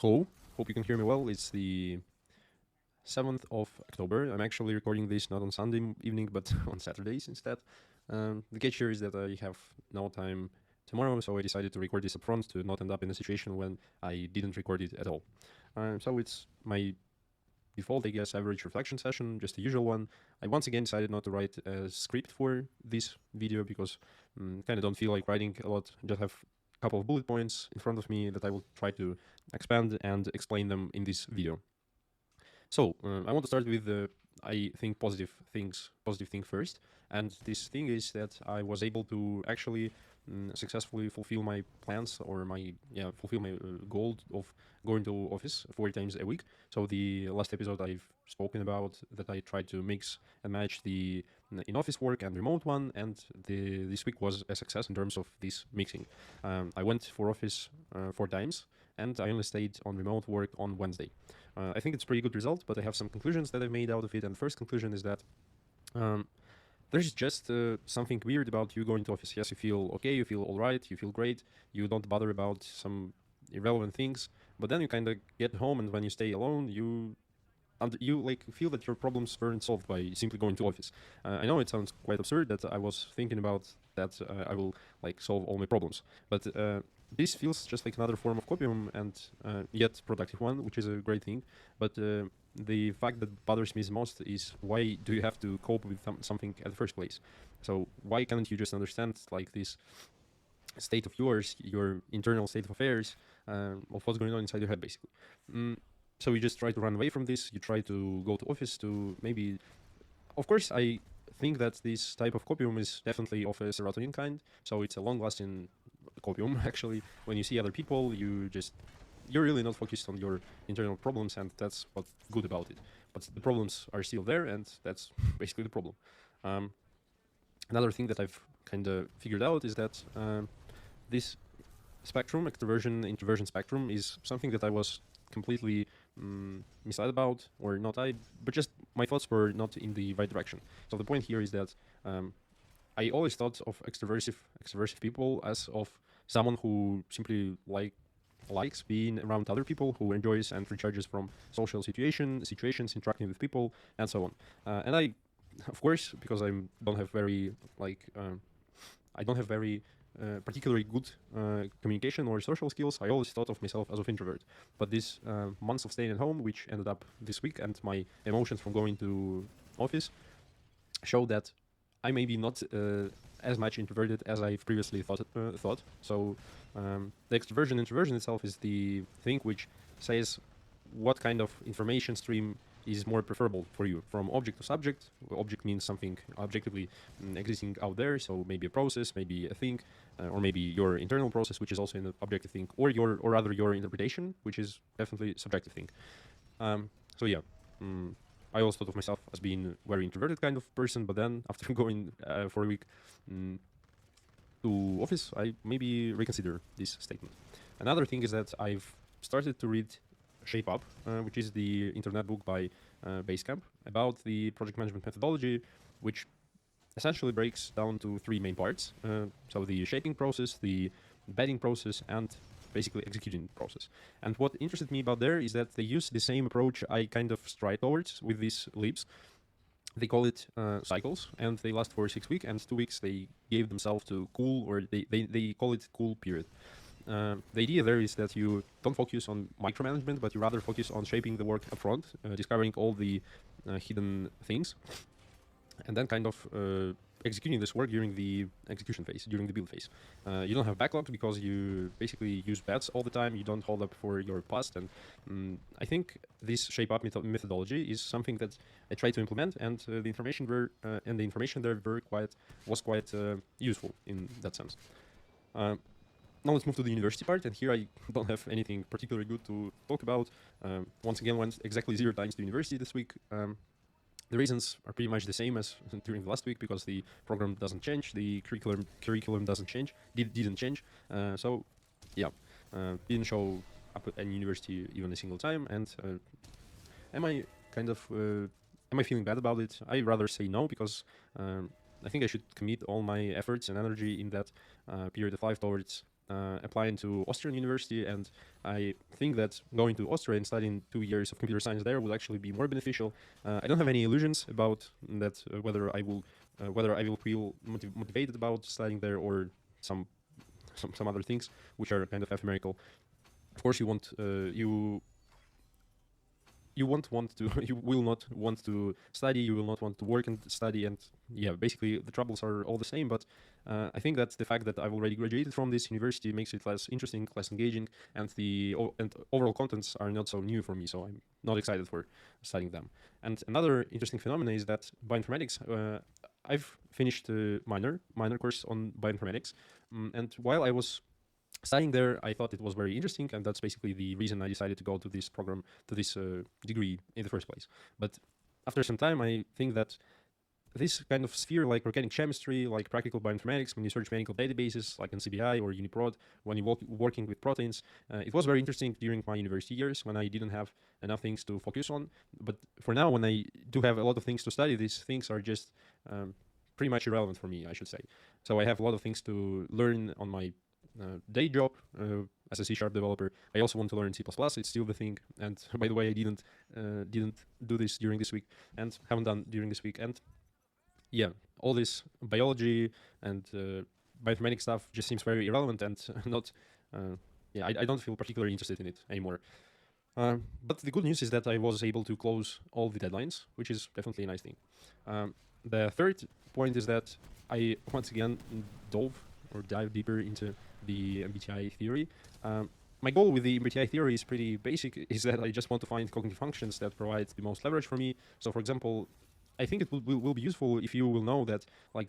Hello, hope you can hear me well. It's the 7th of October. I'm actually recording this not on Sunday evening, but on Saturdays instead. The catch here is that I have no time tomorrow, so I decided to record this upfront to not end up in a situation when I didn't record it at all. So it's my default, I guess, average reflection session, just the usual one. I once again decided not to write a script for this video because kind of don't feel like writing a lot. Just have a couple of bullet points in front of me that I will try to expand and explain them in this video. So I want to start with the I think positive thing first, and this thing is that I was able to actually successfully fulfill my plans or fulfill my goal of going to office 4 times a week. So the last episode I've spoken about that I tried to mix and match the in-office work and remote one, and this week was a success in terms of this mixing. I went for office 4 times, and I only stayed on remote work on Wednesday. I think it's a pretty good result, but I have some conclusions that I've made out of it. And the first conclusion is that there's just something weird about you going to office. Yes, you feel okay, you feel all right, you feel great, you don't bother about some irrelevant things, but then you kind of get home, and when you stay alone, you like feel that your problems weren't solved by simply going to office. I know it sounds quite absurd that I was thinking about that I will like solve all my problems, but this feels just like another form of copium, and yet productive one, which is a great thing. But the fact that bothers me the most is, why do you have to cope with something at the first place? So why can't you just understand like this state of yours, your internal state of affairs, of what's going on inside your head, basically? So you just try to run away from this. You try to go to office to maybe, of course, I think that this type of copium is definitely of a serotonin kind. So it's a long-lasting copium. Actually, when you see other people, you're really not focused on your internal problems, and that's what's good about it. But the problems are still there, and that's basically the problem. Um, Another thing that I've kind of figured out is that this spectrum, extroversion, introversion spectrum, is something that I was completely misled about, or not but just my thoughts were not in the right direction. So the point here is that I always thought of extroversive people as of someone who simply likes being around other people, who enjoys and recharges from social situations, interacting with people, and so on. And I, of course, because don't have very I don't have very particularly good communication or social skills, I always thought of myself as an introvert. But this months of staying at home, which ended up this week, and my emotions from going to office show that I may be not as much introverted as I previously thought. So the extroversion introversion itself is the thing which says what kind of information stream is more preferable for you, from object to subject. Object means something objectively existing out there, so maybe a process, maybe a thing, or maybe your internal process, which is also an objective thing, or rather your interpretation, which is definitely a subjective thing. So yeah, I always thought of myself as being a very introverted kind of person, but then after going for a week to office, I maybe reconsider this statement. Another thing is that I've started to read Shape Up, which is the internet book by Basecamp about the project management methodology, which essentially breaks down to 3 main parts. So the shaping process, the betting process, and basically executing process. And what interested me about there is that they use the same approach I kind of stride towards with these leaps. They call it cycles, and they last for 6 weeks, and 2 weeks they gave themselves to cool, or they call it cool period. The idea there is that you don't focus on micromanagement, but you rather focus on shaping the work upfront, discovering all the hidden things, and then kind of executing this work during the execution phase, during the build phase. You don't have backlog because you basically use bets all the time. You don't hold up for your past, and I think this shape up methodology is something that I try to implement, and the information there was quite useful in that sense. Now let's move to the university part, and here I don't have anything particularly good to talk about. Once again, went exactly 0 times to university this week. The reasons are pretty much the same as during the last week, because the program doesn't change, the curriculum doesn't change, didn't change. So yeah, didn't show up at any university even a single time. And am I feeling bad about it? I rather say no, because I think I should commit all my efforts and energy in that period of life towards applying to Austrian university, and I think that going to Austria and studying 2 years of computer science there will actually be more beneficial. I don't have any illusions about that, whether I will feel motivated about studying there, or some some other things which are kind of ephemeral. Of course, you won't want to you will not want to study, you will not want to work and study, and yeah, basically the troubles are all the same. But I think that the fact that I've already graduated from this university makes it less interesting, less engaging, and and overall contents are not so new for me, so I'm not excited for studying them. And another interesting phenomenon is that bioinformatics, I've finished a minor course on bioinformatics, and while I was studying there, I thought it was very interesting, and that's basically the reason I decided to go to this program, to this degree in the first place. But after some time, I think that this kind of sphere, like organic chemistry, like practical bioinformatics, when you search medical databases like NCBI or UniProt, when you're working with proteins, it was very interesting during my university years when I didn't have enough things to focus on. But for now, when I do have a lot of things to study, these things are just pretty much irrelevant for me, I should say. So I have a lot of things to learn on my day job as a C# developer. I also want to learn C++. It's still the thing. And by the way, I didn't do this during this week, and haven't done during this week. And yeah, all this biology and bioinformatics stuff just seems very irrelevant, and not. Yeah, I don't feel particularly interested in it anymore. But the good news is that I was able to close all the deadlines, which is definitely a nice thing. The third point is that I once again dive deeper into the MBTI theory. My goal with the MBTI theory is pretty basic, is that I just want to find cognitive functions that provide the most leverage for me. So for example, I think it will be useful if you will know that like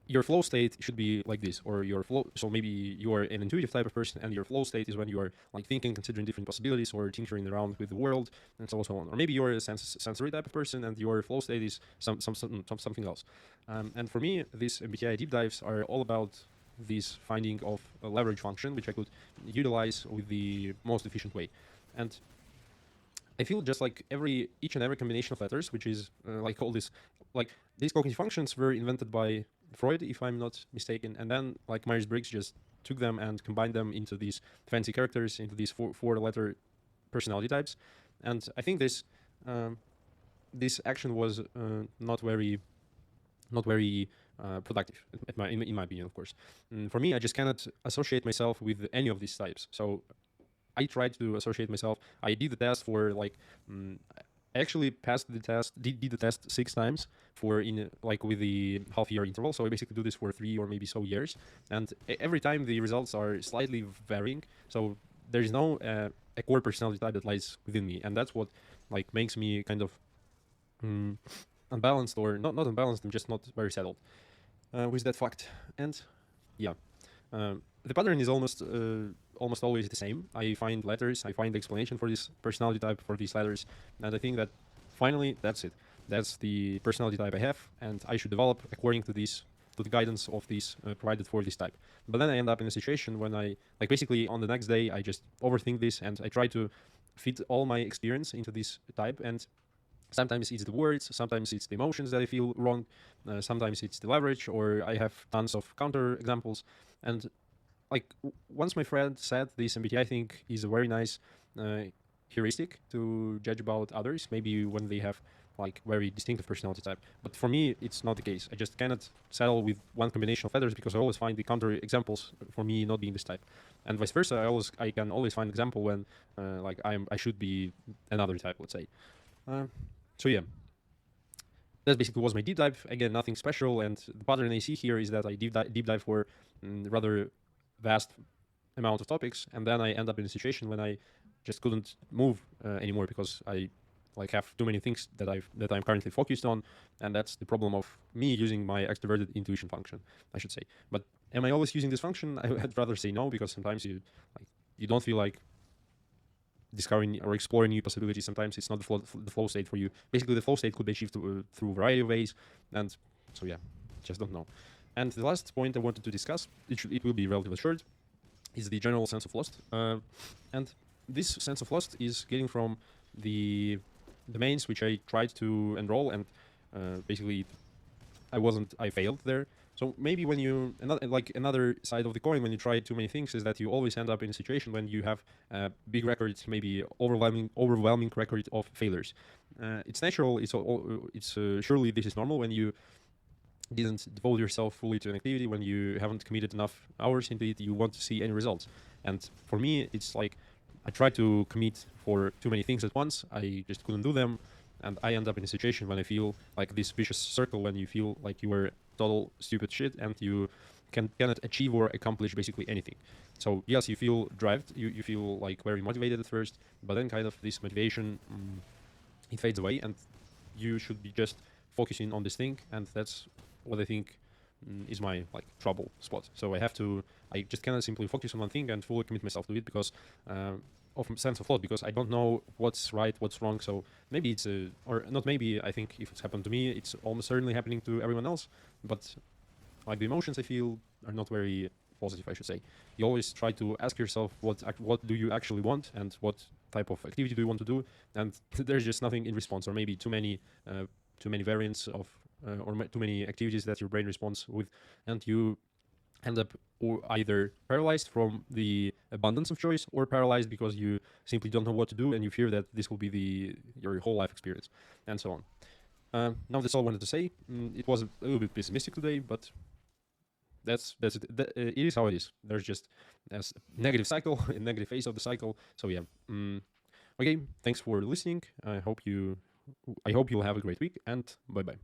your flow state should be like this, or your flow. So maybe you are an intuitive type of person, and your flow state is when you are like thinking, considering different possibilities, or tinkering around with the world, and so on. Or maybe you're a sensory type of person, and your flow state is something else. And for me, these MBTI deep dives are all about this finding of a leverage function, which I could utilize with the most efficient way. And I feel just like each and every combination of letters, which is like all this, like these cognitive functions were invented by Freud, if I'm not mistaken, and then like Myers-Briggs just took them and combined them into these fancy characters, into these four-letter personality types. And I think this action was not very productive, in my opinion, of course. For me, I just cannot associate myself with any of these types. So I tried to associate myself. I did the test for like, I actually passed the test, did the test 6 times with the half-year interval. So I basically do this for 3 or maybe so years, and every time the results are slightly varying. So there is no a core personality type that lies within me, and that's what like makes me kind of unbalanced, or not unbalanced. I'm just not very settled with that fact. And yeah, the pattern is almost always the same. I find letters, I find the explanation for this personality type, for these letters, and I think that finally that's it. That's the personality type I have, and I should develop according to the guidance of these provided for this type. But then I end up in a situation when I, like basically on the next day, I just overthink this, and I try to fit all my experience into this type, and sometimes it's the words, sometimes it's the emotions that I feel wrong, sometimes it's the leverage, or I have tons of counter examples. And like once my friend said this MBTI thing is a very nice heuristic to judge about others, maybe when they have like very distinctive personality type. But for me, it's not the case. I just cannot settle with one combination of letters, because I always find the counter examples for me not being this type, and vice versa. I can always find example when like I should be another type, let's say. So yeah, that basically was my deep dive. Again, nothing special, and the pattern I see here is that I deep dive for rather vast amount of topics, and then I end up in a situation when I just couldn't move anymore, because I like have too many things that I'm currently focused on, and that's the problem of me using my extroverted intuition function, I should say. But am I always using this function? I'd rather say no, because sometimes you don't feel like discovering or exploring new possibilities. Sometimes it's not the flow state for you. Basically, the flow state could be achieved through a variety of ways, and so yeah, just don't know. And the last point I wanted to discuss, it will be relatively short, is the general sense of lost. And this sense of lost is getting from the domains which I tried to enroll, and basically I failed there. So maybe when you another side of the coin when you try too many things is that you always end up in a situation when you have big records, maybe overwhelming record of failures. It's natural. It's surely this is normal when you didn't devote yourself fully to an activity, when you haven't committed enough hours into it, you want to see any results. And for me, it's like I tried to commit for too many things at once. I just couldn't do them, and I end up in a situation when I feel like this vicious circle when you feel like you were total stupid shit and you cannot achieve or accomplish basically anything. So yes, you feel you feel like very motivated at first, but then kind of this motivation it fades away, and you should be just focusing on this thing, and that's what I think is my like trouble spot. So I just cannot simply focus on one thing and fully commit myself to it because of sense of thought, because I don't know what's right, what's wrong. So maybe it's or not maybe, I think if it's happened to me, it's almost certainly happening to everyone else. But like the emotions I feel are not very positive, I should say. You always try to ask yourself what do you actually want and what type of activity do you want to do, and there's just nothing in response, or maybe too many variants of too many activities that your brain responds with, and you end up or either paralyzed from the abundance of choice or paralyzed because you simply don't know what to do and you fear that this will be your whole life experience, and so on. Now that's all I wanted to say. It was a little bit pessimistic today, but that's it. It is how it is. There's just a negative cycle, a negative phase of the cycle. So yeah. Okay. Thanks for listening. I hope you'll have a great week, and bye bye.